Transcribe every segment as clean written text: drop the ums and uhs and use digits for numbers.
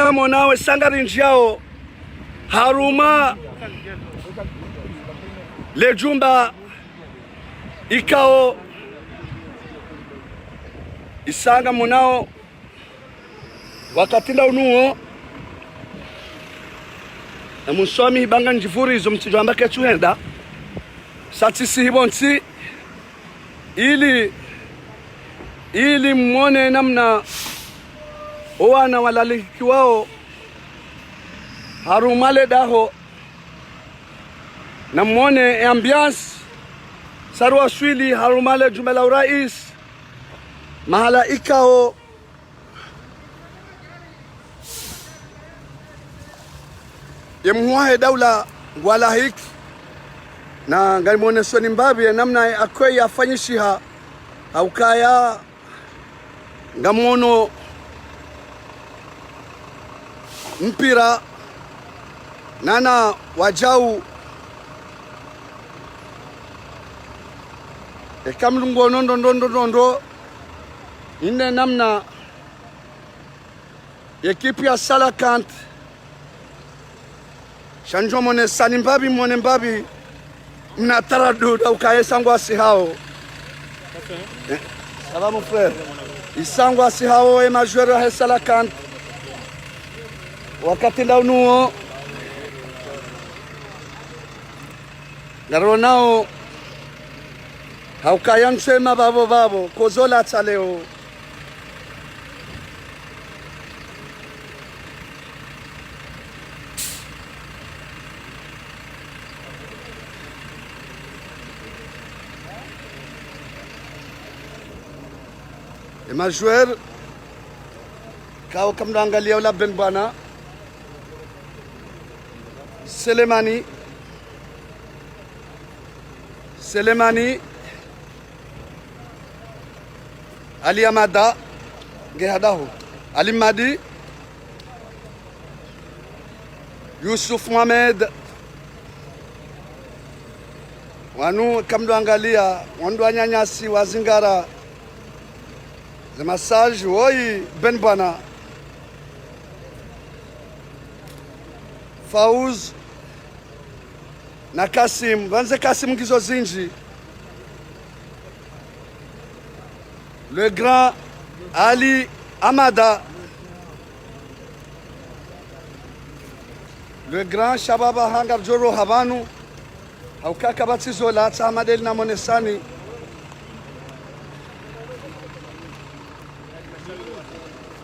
isanga monawe sangari njao haruma lejumba ikao isanga monao wakatinda unuo na musomi hibanga njivurizo mtijwamba kechuhenda satisi hibonsi ili mwone namna owana walaliki wao harumale daho na mwone ambiance sarwa swili harumale jumela urais mahala ikao yemwahe daula wala hiki na ngali mwone soni mbabi namna akwe yafanyishiha au kaya ngamono mpira nana wajau ekamlungo nondo inde namna ekipi ya Salakant shanjo mone sanimbabi mone mbabi mna taradud au kaye sangwa si hao. Ça va mon frère? Isangwa si hao e majeur ya Salakant wakati nda unuo naronao haukayansema babo kozola taleo majoueur kao kamdangalia la benbana Selemani Ali Amada Gehadahu Ali Madi Yusuf Mohamed wanu kamdangalia wandu anyanyasi wazingara the massage woi benbana Fauz na Kasim vanze Kasim gizo zinji le grand Ali Amada le grand Shababa Hangar Joro Havanu haukaka batizo la Tamadel na Monesani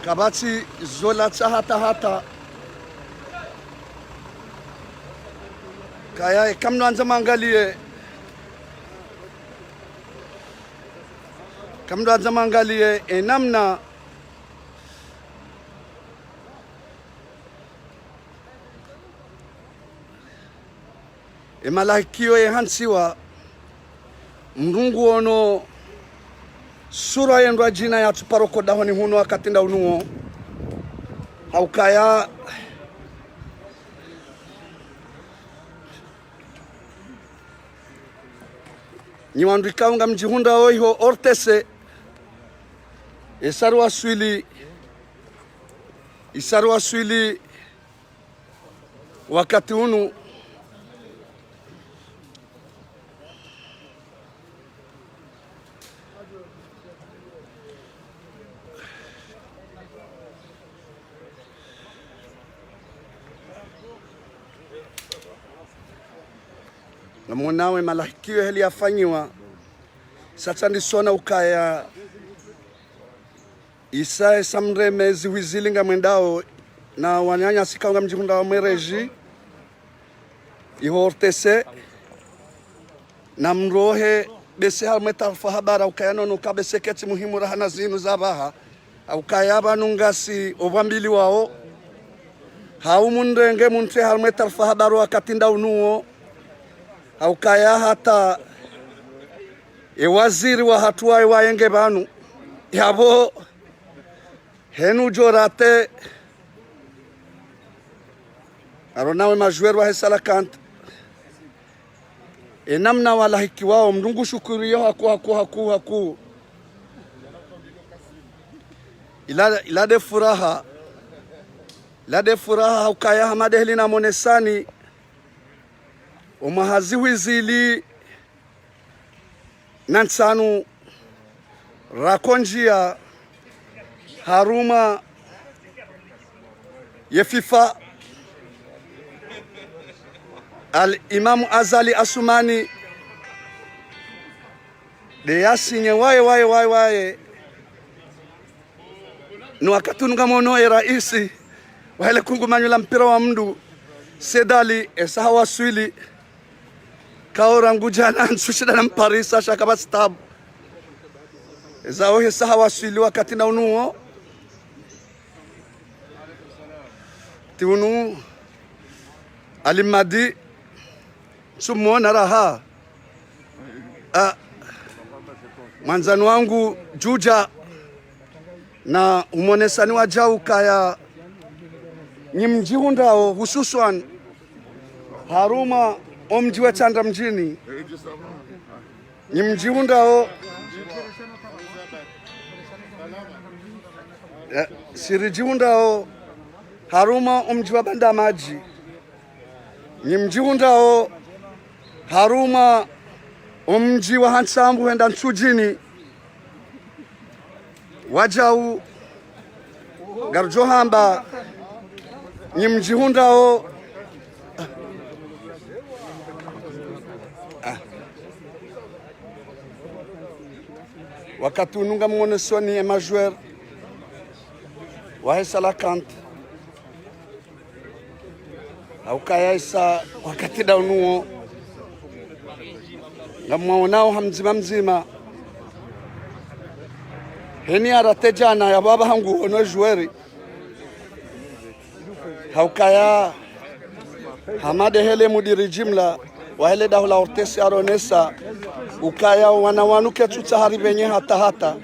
kabati zola hata kaya kamno anza mangalie enamna emalakio ehansiwa mrungu ono sura yendwa jina ya tuparoko dahoni huno wakati nda unuo haukaya niwandika unga mjihunda oiho ortese isarwa swili wakati unu na mwanawe malakio heli yafanyiwa sasa ndisona ukaya isae samre mezi wizilinga mwendao na wanyanya sikaunga mjihunda wa mwereji iho ortese na mrohe bese halme tarfa habara ukaya nono kabese keti muhimu rahana zinu zabaha ukaya banungasi ovambili wao haumundenge munte halme tarfa habara wakati nda unuo haukaya hata waziri wa hatua wayenge banu yabo henu jorate aronawe majoueur wa Salakant enamna walahiki wao mdungu shukuriyo haku ila de furaha lade furaha ukaya hamadehli na monesani umahazi wizili nansanu rakonjia haruma ye FIFA al-Imamu Azali Asumani de yasinye waye no akatunga mono e raisi wale kungumanyula mpira wa mndu sedali esawa swili kaora ngujana nsushida na mparisa shakaba stab ezao esawa swili wakati na unuo tiunu alimadi sumuona raha mwanzani wangu juja na umonesani wa jau kaya nyimjihundao hususan haruma omji wa Tanda mjini nyimjihundao sirijihundao haruma omji wa Banda Maji nyimjihundao haruma omji wa Hansambu henda nsujini wajau garjohamba nyimjihundao wakati ununga mwonesoni emajwer wahesala kant au kayaisa wakati daunuo ngamwaonao hamzima mzima heni aratejana ya baba hangu ono jueri haukaya hamade hele mudiri jimla wa hele dahula ortesi aronesa ukaya wanawanuke tutsa haribenye hata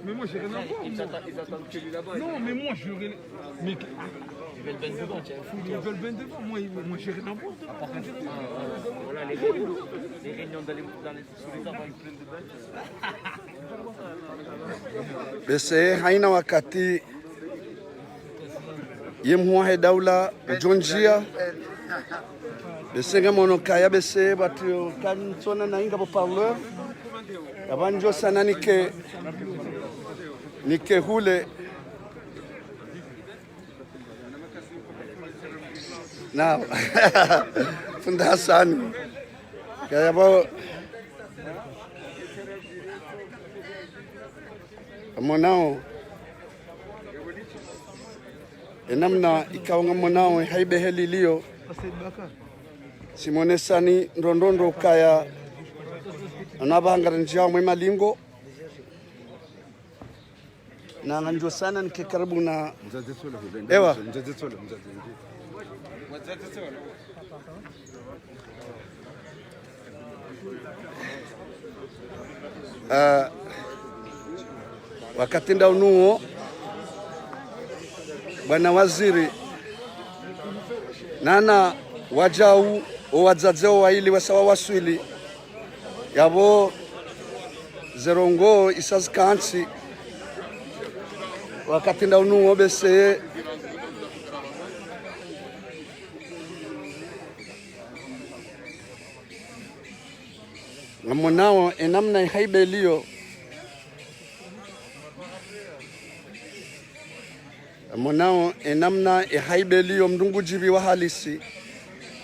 Mais moi j'ai rien à voir. Ils attendent que lui là-bas. Non, mais moi je. Mais. Ils veulent ben devant, tiens. Ils veulent ben devant. Moi j'ai rien à voir. Voilà les réunions d'aller sous les arbres avec plein de balles. bese haina wakati yemhuahe daula jonjia bese ngamono kaya bese batu kan sona na inga bo parleur abanjo sana nike hule na funda Hasani kaya bo monao enamna ikaonga monao haibe helilio simonesani ndondondo kaya anabanga njao mwe malingo na nganjo sana nike karibu na ewa wakati ndaunuo bwana waziri nana wajau owadzadzeo waili wasawa waswili yabo zerongo isazkansi wakati ndaunuo bese ngamonao enamna haibelio monao enamna haibelio mdungu jibi wa halisi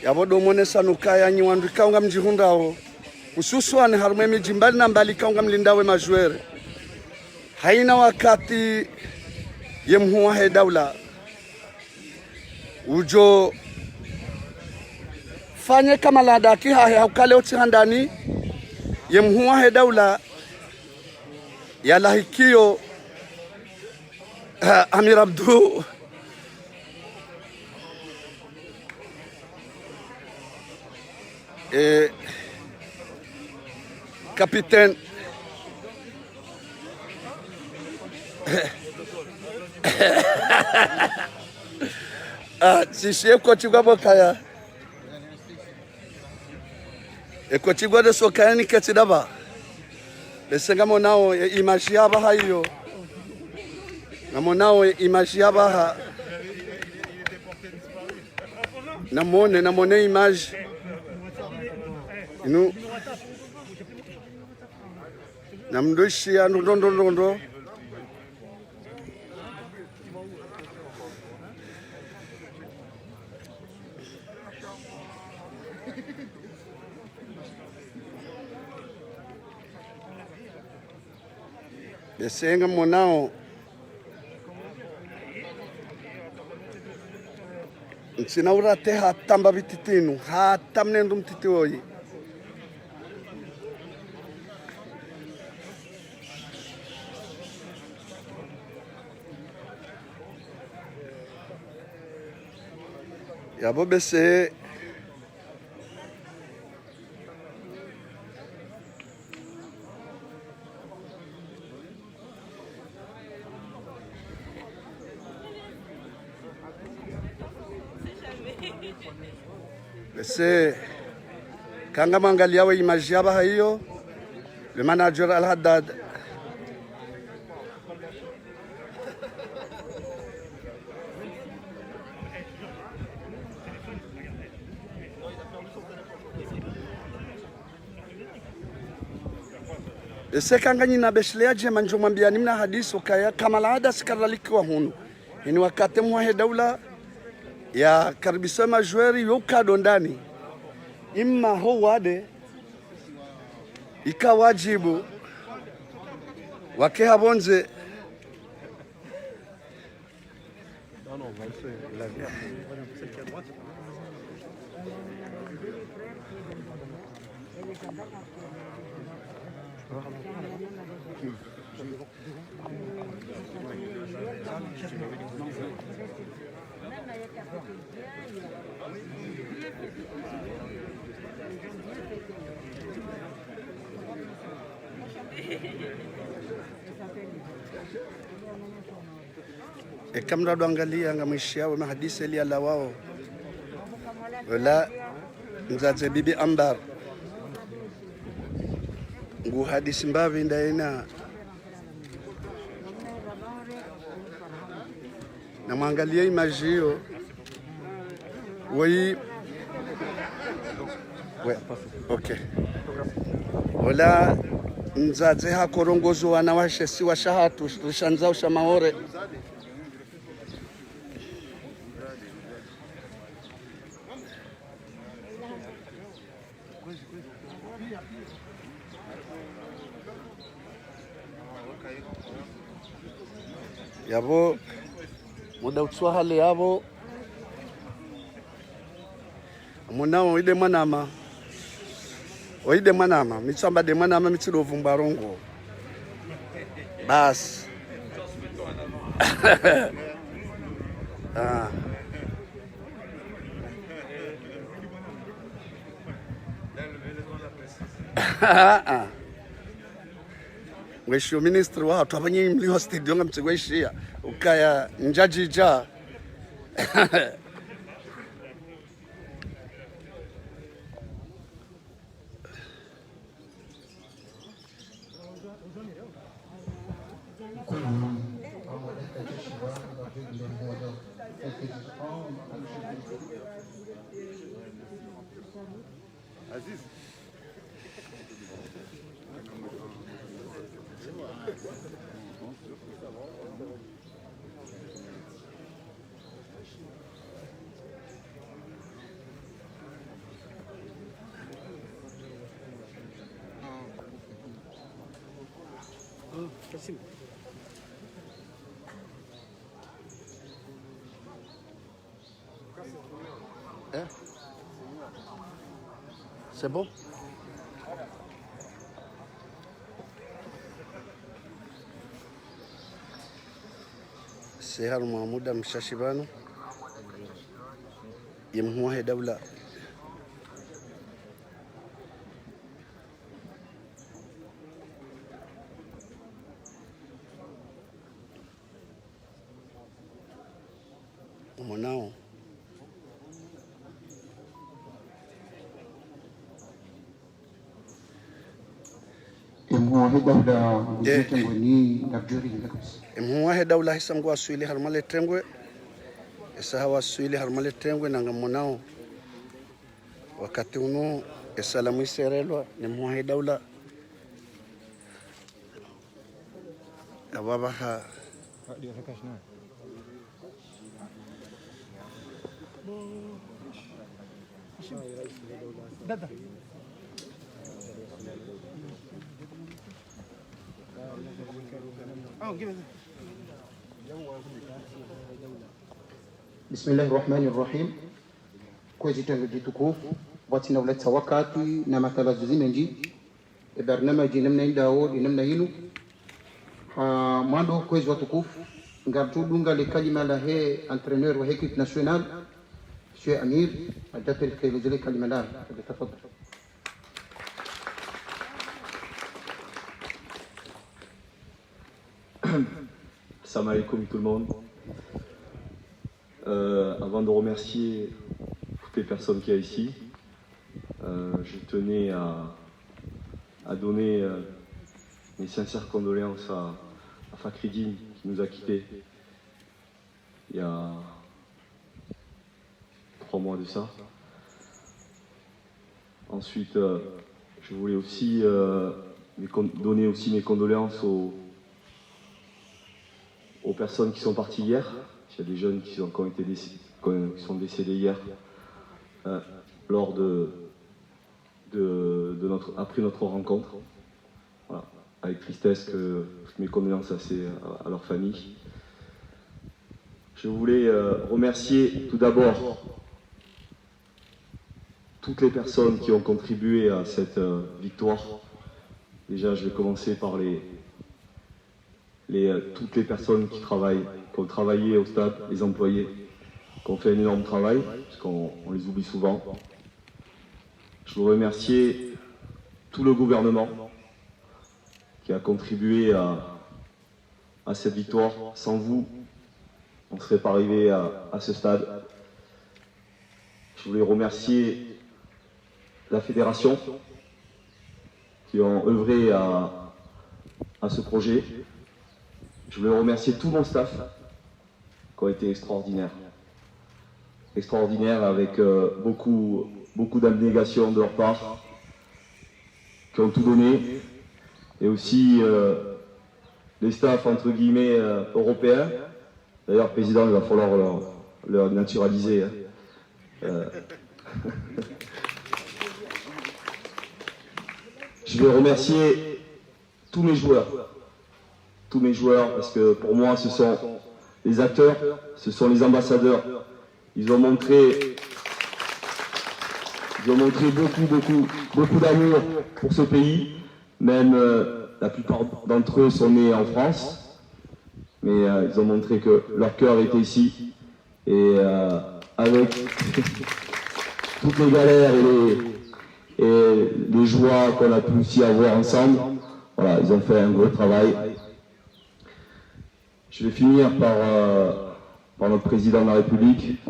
yabodo monesa nukaya nyiwandu kaunga mjihundao hususan harume mijimbali na mbali kaunga mlindawe majwere haina wakati yemhuwa he daula ujo fanye kama ladaki hahe haukale otihandani yemhuwa he daula ya lahikio Amir Abdu Capitaine sisi ekochigwa bokaya ekochigwa de sokayani ketidaba besenga monao image yaba hayo na monao image yaba ha namone image inu namdoshi ya ndondo besenga monao nsina urate hatamba bititinu hatamne ndu mtiti oyi yabo bese bese kanga mangalia wa image yaba hiyo le manager Al Haddad bese kanga nyina beshleaje manjo mwambia nimna hadithi kaya kama laada sikaralikiwa hunu ni wakati mwa daula ya karibisa majweri yokado ndani imma ho wade ikawajibu wake habonze kamra doangalia ngamwishi yao mahadisi ili ala wao wala mzaze bibi Ambar ngu hadisi mbavi ndaina na mwangalia image hiyo wai okay wala mzaze hakorongozo wanawashe si washahatu rushanzao shamahore yabo muda utswa hali yabo munao oide mwanama mitsamba de mwanama mitsiro vumbarongo bas Mheshimiwa Ministri watu abanye mliho studio ngamtsegweshia ukaya njajija Aziz c'est bon? Sehar Mahmuda Mshashibano yemhuahe daula mwanao Emhuahe daula ngujitengo ni ngabjuri ngakos. emhuahe daula hisamgu aswili harmale trengwe esa hawa aswili harmale trengwe nanga mwanao wakati uno esalamu iserelwa nemhuahe daula ababaha Dada. بسم الله الرحمن الرحيم. كويس جدا جيتوكوف واتنا ولاد سواكاتي نما تلاززين نجي برنامج نمنا ينداو نمنا ينو ماندو كويس واتوكوف ngabtu dunga le kalima la he entraîneur wa équipe nationale monsieur Amir ajatel kelezele kalima la تفضل. Salam alaikum tout le monde. Avant de remercier toutes les personnes qui y a ici, je tenais à donner mes sincères condoléances à Fakhridine qui nous a quittés il y a 3 mois de ça. Ensuite, je voulais aussi donner aussi mes condoléances aux personnes qui sont parties hier. Il y a des jeunes qui sont décédés hier lors après notre rencontre. Voilà. Avec tristesse que mes condoléances à leur famille. Je voulais remercier tout d'abord toutes les personnes qui ont contribué à cette victoire. Déjà, je vais commencer par toutes les personnes qui ont travaillé au stade, les employés, qui ont fait un énorme travail, parce qu'on les oublie souvent. Je veux remercier tout le gouvernement qui a contribué à cette victoire. Sans vous, on ne serait pas arrivé à ce stade. Je voulais remercier la fédération qui ont œuvré à ce projet. Je voulais remercier tout mon staff qui ont été extraordinaires. Extraordinaires avec beaucoup d'abnégation de leur part, qui ont tout donné. Et aussi les staffs entre guillemets européens. D'ailleurs, président, il va falloir leur naturaliser. Je veux remercier tous mes joueurs. Tous mes joueurs, parce que pour moi, ce sont les acteurs, ce sont les ambassadeurs. Ils ont montré beaucoup d'amour pour ce pays. Même la plupart d'entre eux sont nés en France. Mais ils ont montré que leur cœur était ici. Et avec toutes les galères et les joies qu'on a pu aussi avoir ensemble, voilà, ils ont fait un gros travail. Je vais finir par notre président de la République.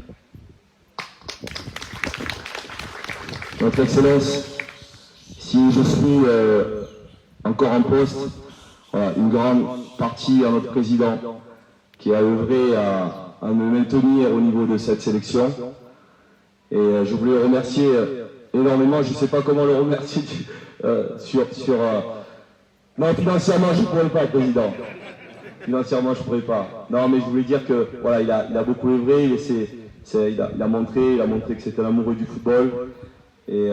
Votre Excellence, si je suis encore en poste, voilà, une grande partie à notre président qui a œuvré à me maintenir au niveau de cette sélection. Et je voulais le remercier énormément, je ne sais pas comment le remercier non, financièrement je ne pourrais pas, président. Financièrement je ne pourrais pas. Non, mais je voulais dire que voilà, il a beaucoup œuvré, il a montré que c'était un amoureux du football et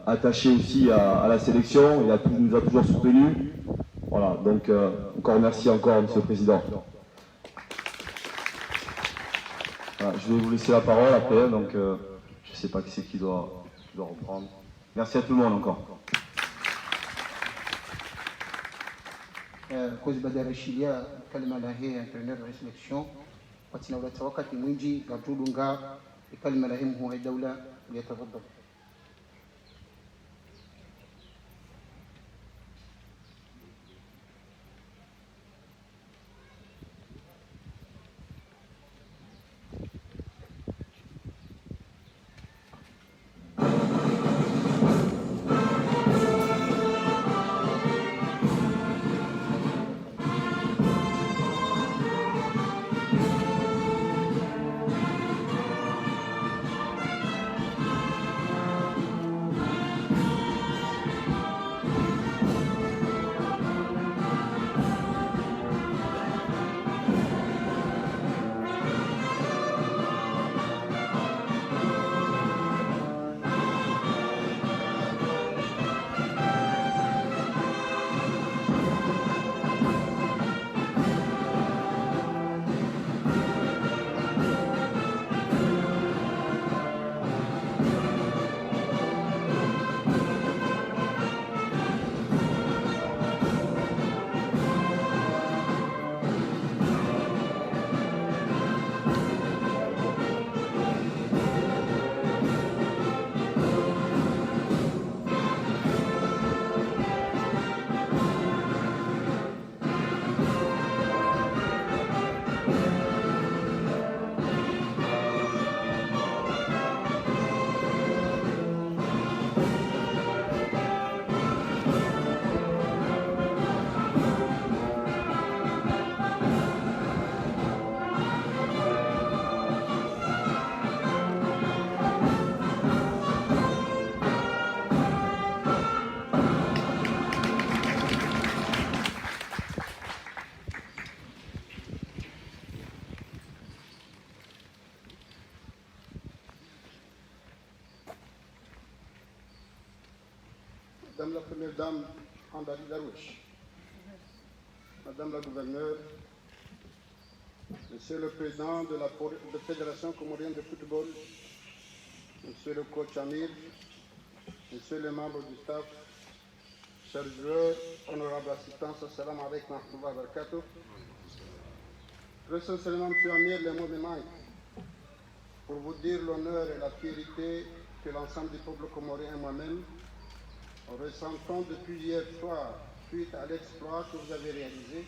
attaché aussi à la sélection. Il nous a toujours soutenus. Voilà, donc encore merci encore, Monsieur le Président. Voilà, je vais vous laisser la parole après, donc je ne sais pas qui c'est qui doit reprendre. Merci à tout le monde encore. كوز بدر الشيليا كلمة لا هي انترنت ريسلكسيون وتناولت وقت mwingi gabdulunga kalima lahimu hai daula liyatafaddal. Madame la Première Dame Andali Darouche, Madame la Gouverneure, Monsieur le Président de la Fédération comorienne de football, Monsieur le coach Amir, Monsieur les membres du staff, chers joueurs, honorables assistants, assalamu alaikum wa rahmatullahi wa barakatuh. Très sincèrement, Monsieur Amir, les mots me manquent pour vous dire l'honneur et la fierté que l'ensemble du peuple comorien et moi-même ressentons depuis hier soir suite à l'exploit que vous avez réalisé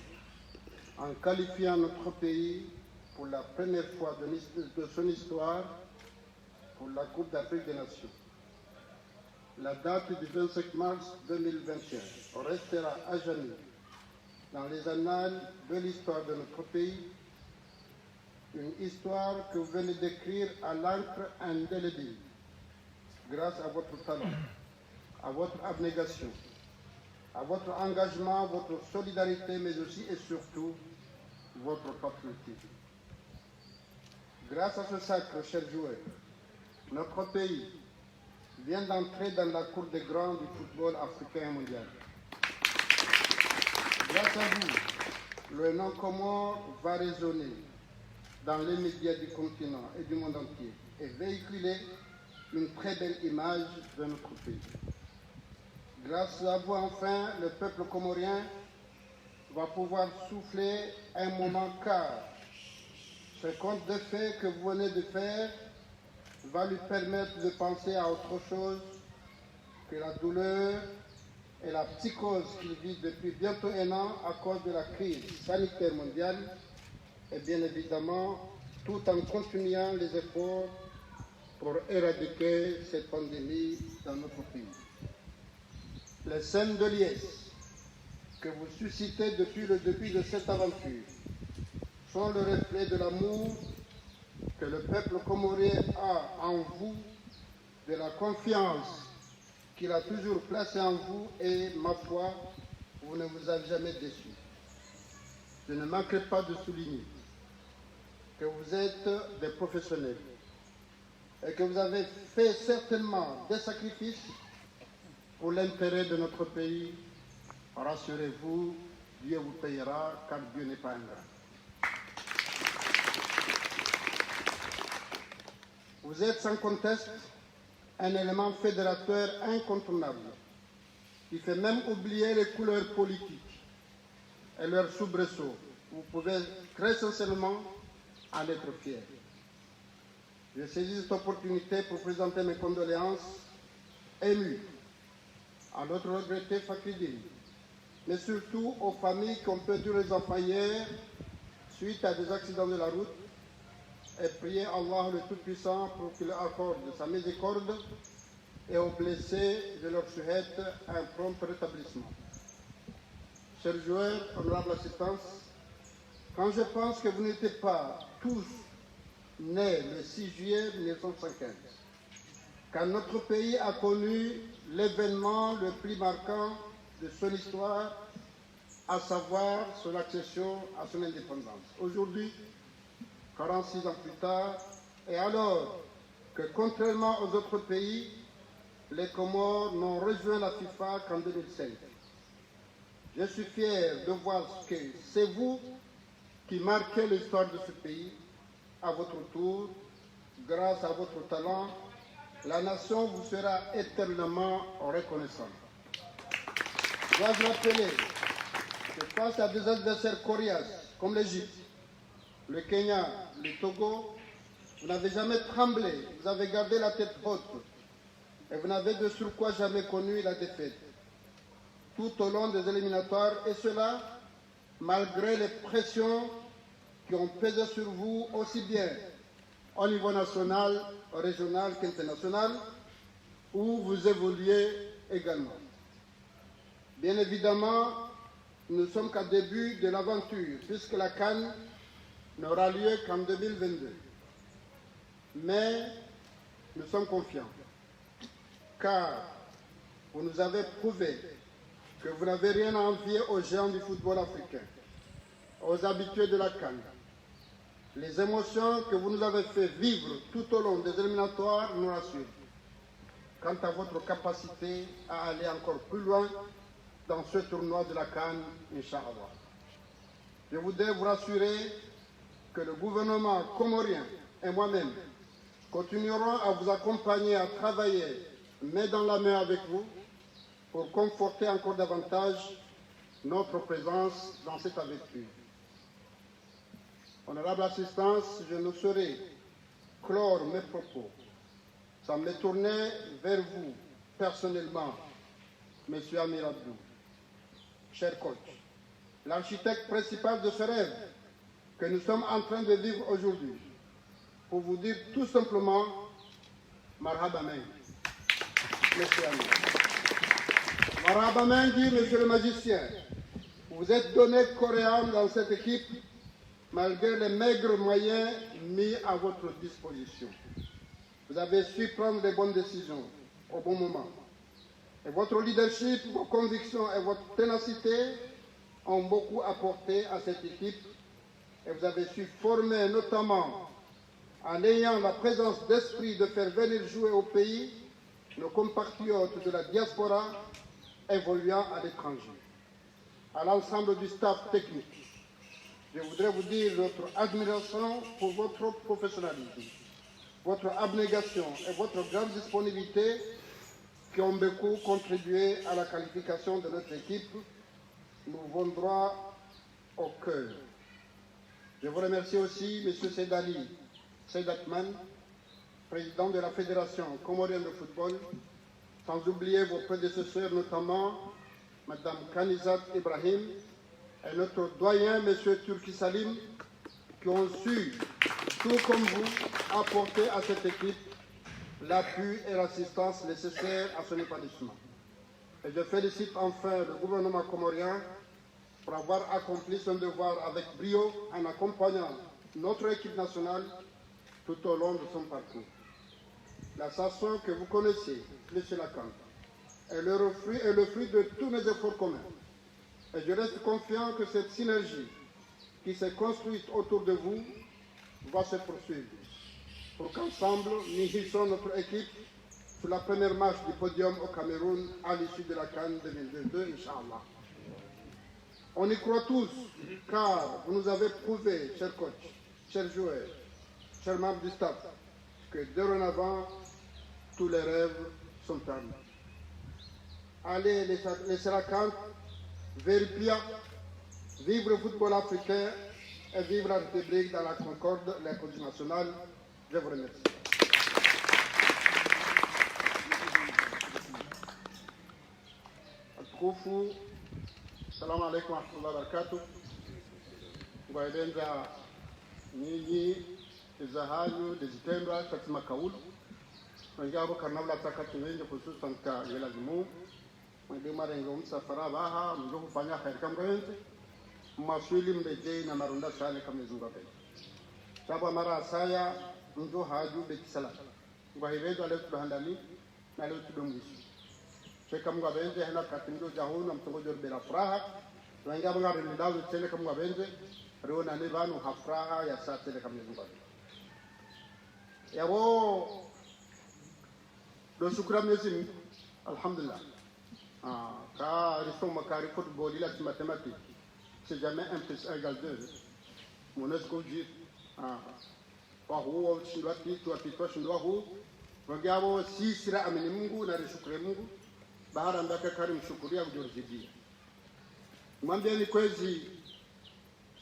en qualifiant notre pays pour la première fois de son histoire pour la Coupe d'Afrique des Nations. La date du 25 mars 2021 restera à jamais dans les annales de l'histoire de notre pays, une histoire que vous venez d'écrire à l'encre indélébile grâce à votre talent, à votre abnégation, à votre engagement, votre solidarité, mais aussi et surtout votre patriotisme. Grâce à ce sacre, chers joueurs, notre pays vient d'entrer dans la cour des grands du football africain et mondial. Grâce à vous, le nom comore va résonner dans les médias du continent et du monde entier et véhiculer une très belle image de notre pays. Grâce à vous, enfin, le peuple comorien va pouvoir souffler un moment car ce conte de fées que vous venez de faire va lui permettre de penser à autre chose que la douleur et la psychose qu'il vit depuis bientôt un an à cause de la crise sanitaire mondiale et bien évidemment tout en continuant les efforts pour éradiquer cette pandémie dans notre pays. Les scènes de liesse que vous suscitez depuis le début de cette aventure sont le reflet de l'amour que le peuple comorien a en vous, de la confiance qu'il a toujours placée en vous et, ma foi, vous ne vous avez jamais déçu. Je ne manquerai pas de souligner que vous êtes des professionnels et que vous avez fait certainement des sacrifices pour l'intérêt de notre pays. Rassurez-vous, Dieu vous payera car Dieu n'est pas ingrat. Vous êtes sans conteste un élément fédérateur incontournable qui fait même oublier les couleurs politiques et leurs soubresauts. Vous pouvez très sincèrement en être fiers. Je saisis cette opportunité pour présenter mes condoléances émues à notre regretté Fakhridine, mais surtout aux familles qui ont perdu les enfants hier suite à des accidents de la route, et prier Allah le Tout-Puissant pour qu'il accorde sa miséricorde, et aux blessés, je leur souhaite un prompt rétablissement. Chers joueurs, honorable assistance, quand je pense que vous n'étiez pas tous nés le 6 juillet 1975, quand notre pays a connu l'événement le plus marquant de son histoire, à savoir son accession à son indépendance. Aujourd'hui, 46 ans plus tard, et alors que contrairement aux autres pays, les Comores n'ont rejoint la FIFA qu'en 2005. Je suis fier de voir que c'est vous qui marquez l'histoire de ce pays. À votre tour, grâce à votre talent, la nation vous sera éternellement reconnaissante. Dois-je rappeler que face à des adversaires coriaces comme l'Égypte, le Kenya, le Togo, vous n'avez jamais tremblé, vous avez gardé la tête haute et vous n'avez de surcroît jamais connu la défaite. Tout au long des éliminatoires, et cela malgré les pressions qui ont pesé sur vous aussi bien au niveau national, régional qu'international, où vous évoluez également. Bien évidemment, nous ne sommes qu'au début de l'aventure, puisque la CAN n'aura lieu qu'en 2022. Mais nous sommes confiants, car vous nous avez prouvé que vous n'avez rien à envier aux géants du football africain, aux habitués de la CAN. Les émotions que vous nous avez fait vivre tout au long des éliminatoires nous rassurent quant à votre capacité à aller encore plus loin dans ce tournoi de la CAN, Inch'Allah. Je voudrais vous rassurer que le gouvernement comorien et moi-même continuerons à vous accompagner, à travailler main dans la main avec vous pour conforter encore davantage notre présence dans cette aventure. Honorable assistance, je ne saurais clore mes propos sans me tourner vers vous personnellement, M. Amir Abdou, cher coach, l'architecte principal de ce rêve que nous sommes en train de vivre aujourd'hui, pour vous dire tout simplement Marhaba Mengi, M. Amir. Marhaba Mengi, monsieur le magicien, vous êtes donné coréen dans cette équipe malgré les maigres moyens mis à votre disposition. Vous avez su prendre les bonnes décisions au bon moment. Et votre leadership, vos convictions et votre ténacité ont beaucoup apporté à cette équipe. Et vous avez su former notamment, en ayant la présence d'esprit de faire venir jouer au pays nos compatriotes de la diaspora évoluant à l'étranger. À l'ensemble du staff technique, je voudrais vous dire notre admiration pour votre professionnalisme, votre abnégation et votre grande disponibilité qui ont beaucoup contribué à la qualification de notre équipe. Nous vont droit au cœur. Je vous remercie aussi, M. Seydali Seydatman, président de la Fédération comorienne de football, sans oublier vos prédécesseurs, notamment Mme Kanizat Ibrahim et notre doyen, M. Turki Salim, qui ont su, tout comme vous, apporter à cette équipe l'appui et l'assistance nécessaires à son épanouissement. Et je félicite enfin le gouvernement comorien pour avoir accompli son devoir avec brio en accompagnant notre équipe nationale tout au long de son parcours. La chanson que vous connaissez, M. Lacan, est le fruit de tous mes efforts communs. Et je reste confiant que cette synergie qui s'est construite autour de vous va se poursuivre, pour qu'ensemble, nous hissons notre équipe sur la première marche du podium au Cameroun à l'issue de la CAN 2022, Inch'Allah. On y croit tous, car vous nous avez prouvé, chers coachs, chers joueurs, chers membres du staff, que dorénavant, tous les rêves sont permis. Allez, les Séracantes, vers Pia, vivre le football africain et vive la République dans la concorde et la cohésion nationale. Je vous remercie. Atukufu, salamu alaikum wa rahmatullahi wa barakatuh. Ngwaelenza nyinyi izahanyu dezitendwa katika kaulu ngabo kanabla takatumenye hususan ka yelazimu mwende marengo msafara baha mjo kufanya khair kamgwenze maswili mbeje na marunda sale kama zungabe sababu mara saya mjo haju be kisala ngwahibezo leo tuhandani na leo tudumwishi cheka mgabenze hena katinjo jahuna mtongojo bela furaha ngabo ngare ndazo tele kama mgabenze riona ne banu hafuraha ya saa tele kama zungabe yabo do shukran Mwenyezi Mungu alhamdulillah ka risoma ka football ila mathématique c'est jamais 1 + 1 = 2 monesco dit kwa huo shindwa kitu apitwa shindwa huu wangabo sisira amini Mungu na rishukure Mungu bahara ndaka karim shukuria kujozidia mwambie ni kwezi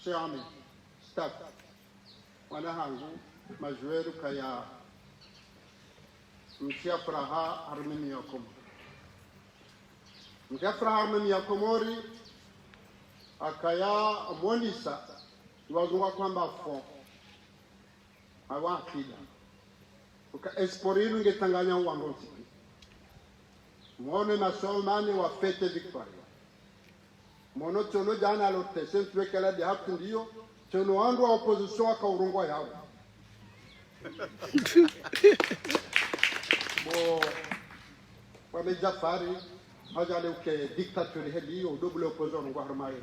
Sheikh staff wana hangu majueru kaya mtia furaha harmini ya komo mtia furaha harmini ya komori akaya monisa wazunga kwamba fo awa akida uka esporinu ngetanganya uwangozi mwone masomani wa fete Victoria mwono chono jana alote sentuwe kala di hapti ndiyo chono wandu wa opposition waka urungwa yao bo wameja fari hajale uke dictature heli o double opposition ngo harmaye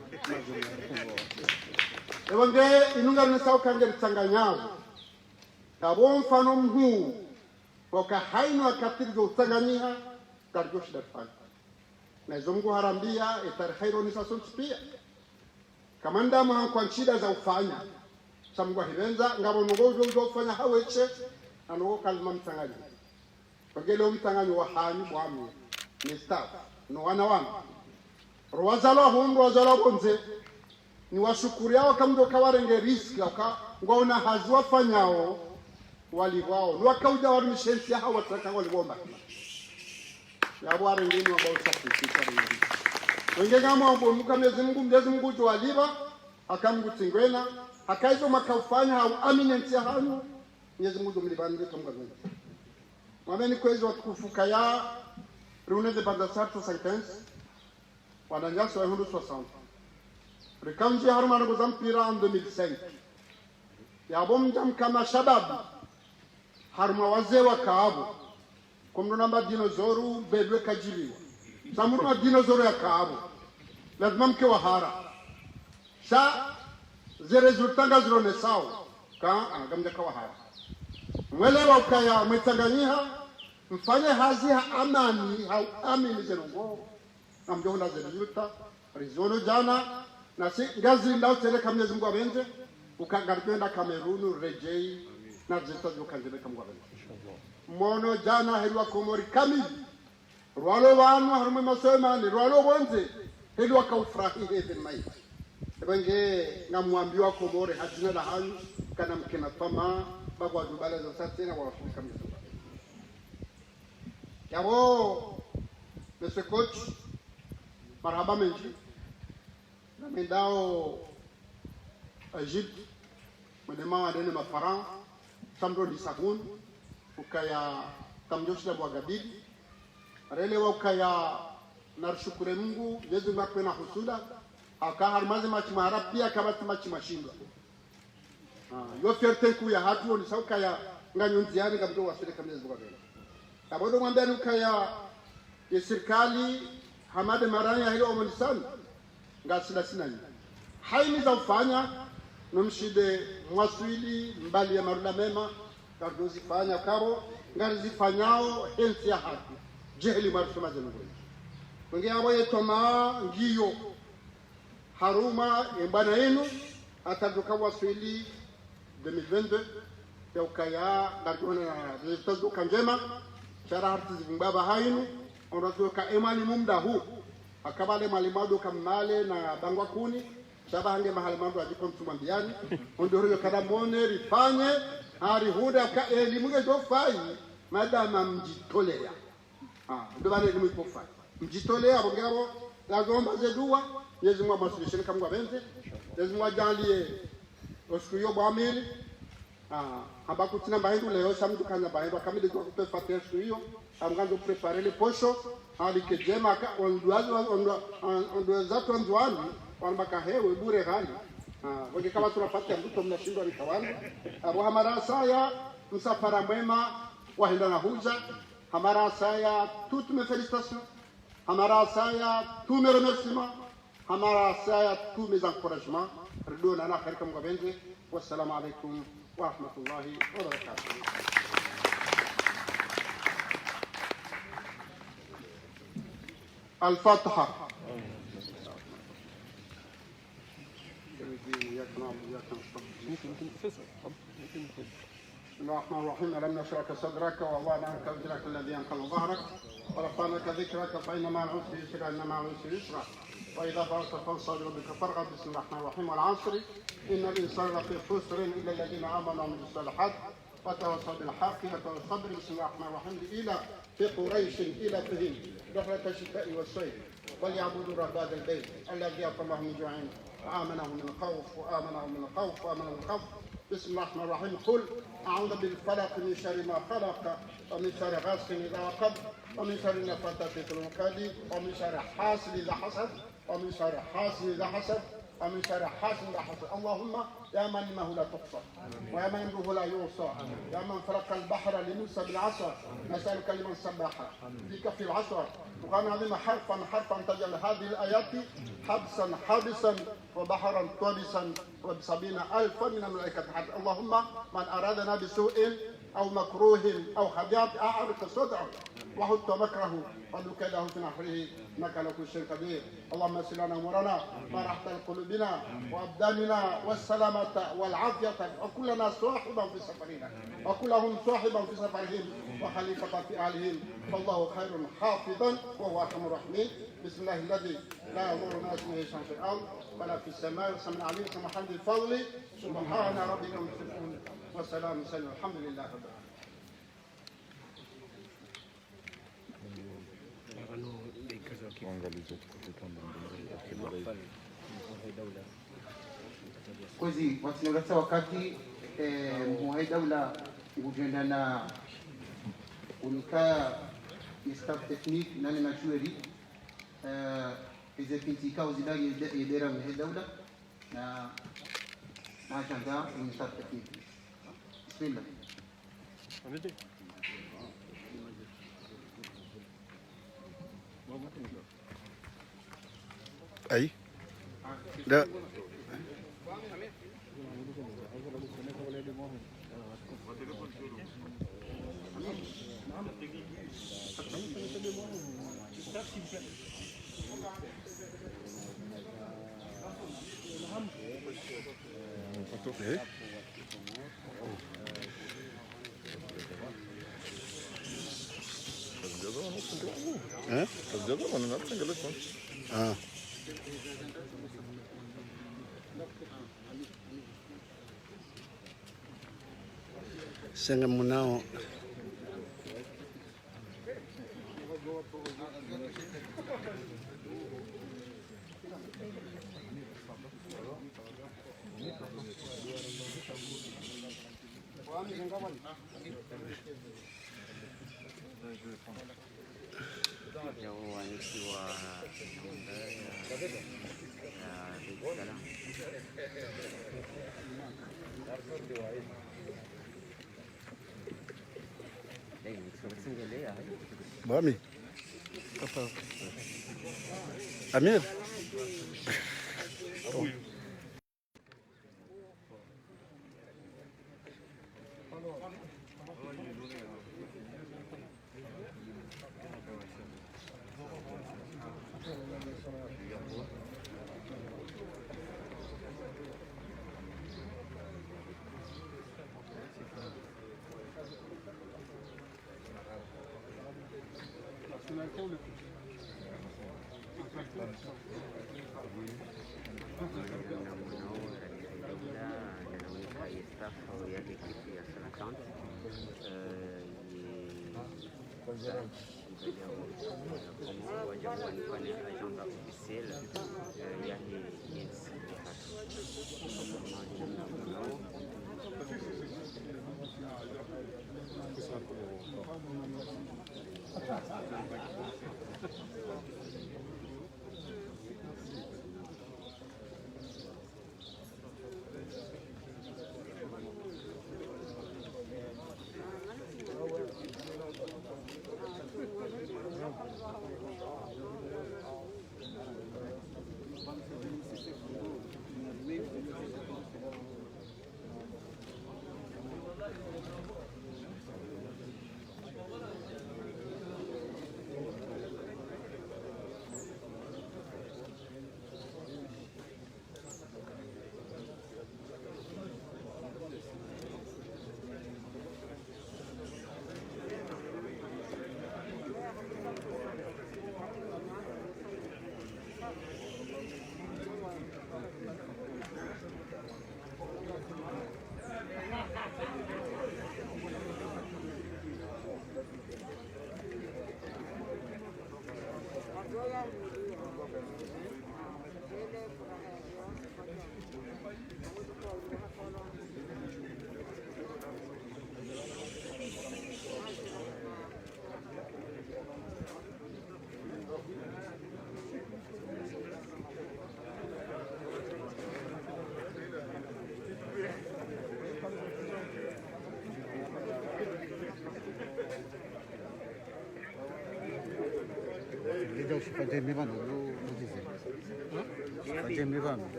ewange inunga nisau kange tsanganyao tabo mfano mhu waka haino akatirjo tsanganyiha karjo shidafan na zongo harambia etarhairo nisason pia kamanda mwa kwa shida za ufanya samgwa hibenza ngabo ngozo zofanya haweche anogo kalma mtangani bagelo mtangani wa hanyu bwami ni staff no wana rwazalo hundo wazalo bonze ni washukuri yao kamdo kawarenge risk yaka ngona hazwa fanyao walivao ni wakauja wa mishensi ya hawa taka walibomba ya bware ngini wa bao safi kari wenge ngamo mbomuka Mwenyezi Mungu jo aliba akamgutingwena akaizo makafanya au eminence hanyu Mwenyezi Mungu mlibande tumgazeni mwameni kwezi watukufuka ya rune de bandasarto sentence wananyaso wa 160 rikamji harumana kuzampira en 2005 ya bomjam kama shababu haruma wazee wa kaabu kumdo namba dinozoru bedwe kajiliwa samuruma dinozoru ya kaabu lazima mke wa hara sa ze resultanga zirone sawa ka angamja kwa hara mwelewa ukaya mwetanganyiha mfanye hazi ha amani ha amini zerongo namjona ze resulta rizono jana na si ngazi ndao tele kamye Mungu abenze ukagaribenda Kamerunu rejei na zita zokanjebe Mungu abenze mono jana helwa komori kamili rwalo wanu harume masema ni rwalo bonze helwa kaufrahi hebe mai ebenge ngamwambiwa komori hajina la hanyu kana mkena fama bagwa dubala za sate na wafika kamili yabo monsieur coach marhaba menji na mendao Egypte madema wadene mafaran samdo di sabun ukaya tamjoshla bwagabidi rele wa ukaya narshukure Mungu Yesu ngapena husuda akaharmaze machimara pia kabati machimashindwa yo ferte ku ya hatu ni sauka ya nganyunziani kabdo wasile kamile bwagabidi abodo mwambia ukaya ya serikali Hamade Maranya hilo omonisani ngasila sinani haini za ufanya nomshide mwaswili mbali ya marula mema kardozi fanya karo ngari zifanyao hensi ya hatu jeheli marusuma zenugwe wengi abo yetoma ngiyo haruma embana yenu ataduka waswili 2022 ya ukaya ngarjona na resultat do kanjema chara harti zimbaba hainu ondoka emani mumda huu akabale malimado kamale na bangwa kuni shabahange mahali mambo ajikomtumambiani ondoro kada mone rifanye hari huda ka elimu ngejo fai madama mjitolea ndo bana elimu ipo fai mjitolea bongero lazomba zedua Mwenyezi Mungu amwasilishe kama mwabenze Mwenyezi Mungu ajalie osikuyo bwamili haba kutina bahindu leo shamdu kanya bahindu kamili kwa kupefatia hiyo amganzo prepare le posho hali kejema ka onduazo zatu anzwani wanbaka hewe bure hali wenge kama tunapata mtu mnashindwa ni kawani abo hamara saya msafara mwema waenda na huja hamara saya toutes mes félicitations hamara saya tous mes remerciements hamara saya tous mes encouragements ردونا انا خيركم غبنجي والسلام عليكم ورحمه الله وبركاته الفاتحه بسم الله الرحمن الرحيم ألم نشرك صدرك ووضعنا عنك وزرك الذي أنقض ظهرك ورفعنا لك ذكرك فإن مع العسر يسرا إن مع العسر يسرا وإذا فرغت فانصب ربك فارغب بسم الله الرحمن الرحيم والعصر إن الإنسان لفي خسر إلا الذين آمنوا وعملوا الصالحات وتواصوا بالحق وتواصوا بالصبر بسم الله الرحمن الرحيم إلى في قريش إلى فهم رحلة الشتاء والصيف وليعبدوا رب هذا البيت الذي أطعمهم من جوع وآمنهم من خوف وآمنهم من خوف وآمنهم من خوف بسم الله الرحمن الرحيم قل أعوذ بالفلق من شر ما خلق ومن شر غاسق إذا وقب ومن شر النفاثات في العقد ومن شر حاسد إذا حسد ومن شر حاسد إذا حسد ومن شر حاسد إذا حسد اللهم يا من علمه لا تحصى ويا من علمه لا يوصى يا من فرق البحر لموسى بالعصا نسألك لمن سبح بك في العصا وقال عظيم حرفا تجعل هذه الآيات حبسا وبحرا طابسا و70,000 من الملائكة حد اللهم من أرادنا بسوء أو مكروه أو خديعة أعرف صدعه وحط مكره ونكله في نحره إنك على كل شيء قدير اللهم يسر لنا أمورنا وراحة قلوبنا وأبداننا والسلامة والعافية وكلنا صاحبا في سفرنا وكلهم صاحبا في سفرهم وخليفة في أهلهم فالله خير حافظا وهو أرحم الراحمين بسم الله الذي لا يضر ما اسمه شيء في الأرض ولا في السماء وسمع عليم محمد الفضل سبحان ربك رب العزة والسلام سلم الحمد لله رب العالمين. Kozi watinoleta wakati muhai daula ujenda na unikaya staff technique nani na chueri izepintika uzidagi idera muhai daula na chanda ni staff technique. Bismillah. Aí. Da. Ah. Senga munao Bami. Amir. nationalité ou le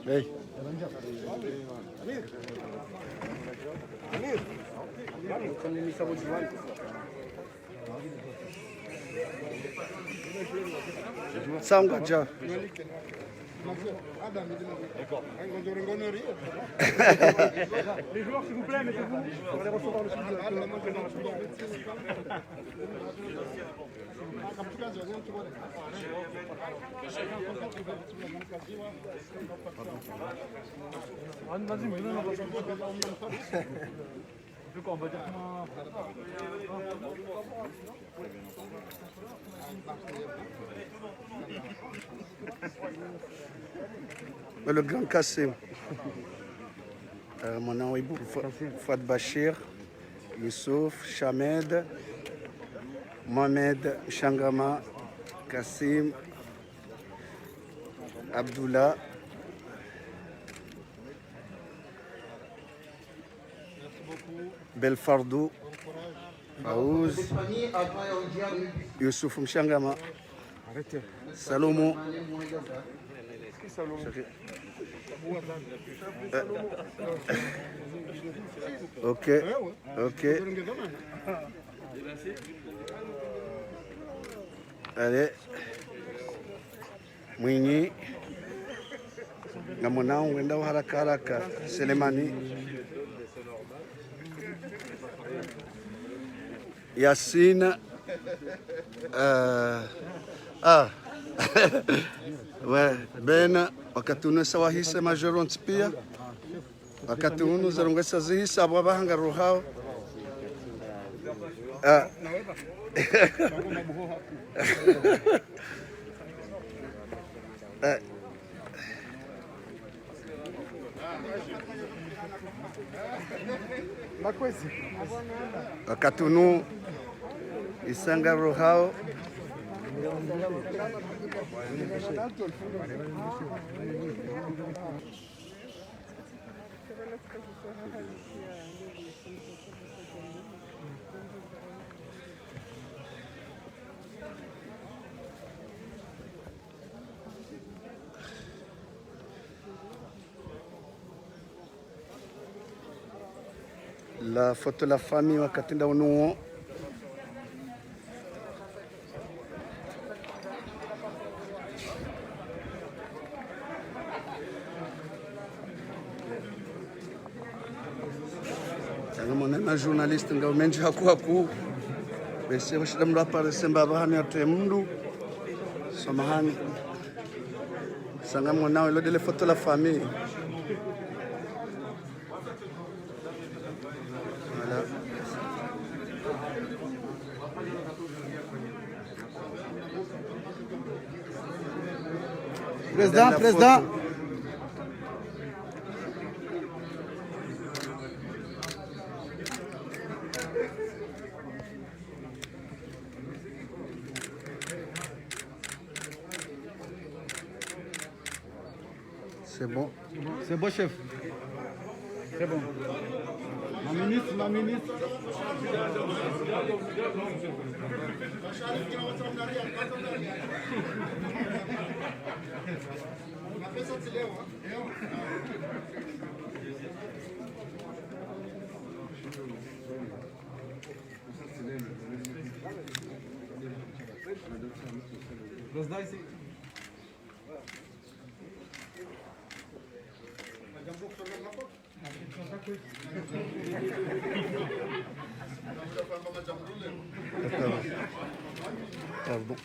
Hey. Sangaja. Les joueurs, s'il vous plaît, mettez-vous. On va les recevoir le Vas-y, mais non, on va dire Le grand Kassim. Mon nom est Fouad Bachir, Youssouf, Chamed, Mohamed, Changama, Kassim, Abdullah, Belfardou, Faouz, Youssouf Mchangama, Salomon. Ok, ok. Allez. Mwinyi. Na mwanao wenda haraka haraka. Selemani. Yassine. Ouais, Ben, wakati unasawahisa majoronti pia. Wakati unu zarungesa zihisa abwabahanga ruhao. Wakati unu isanga ruhao. la photo la famille wakatenda unuo na journaliste nga menji haku bese washida mndu aparese mbaba hani atoe mndu samahani sanga mwanao ilo dele photo la famille. Voilà. Président. C'est bon. C'est bon, chef. C'est bon. Ma ministre. Pardon.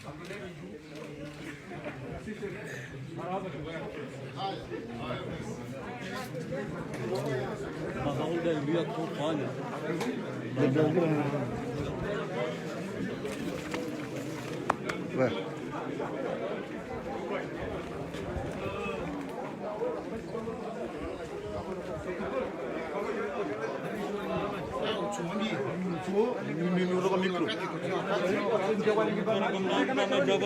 Ouais.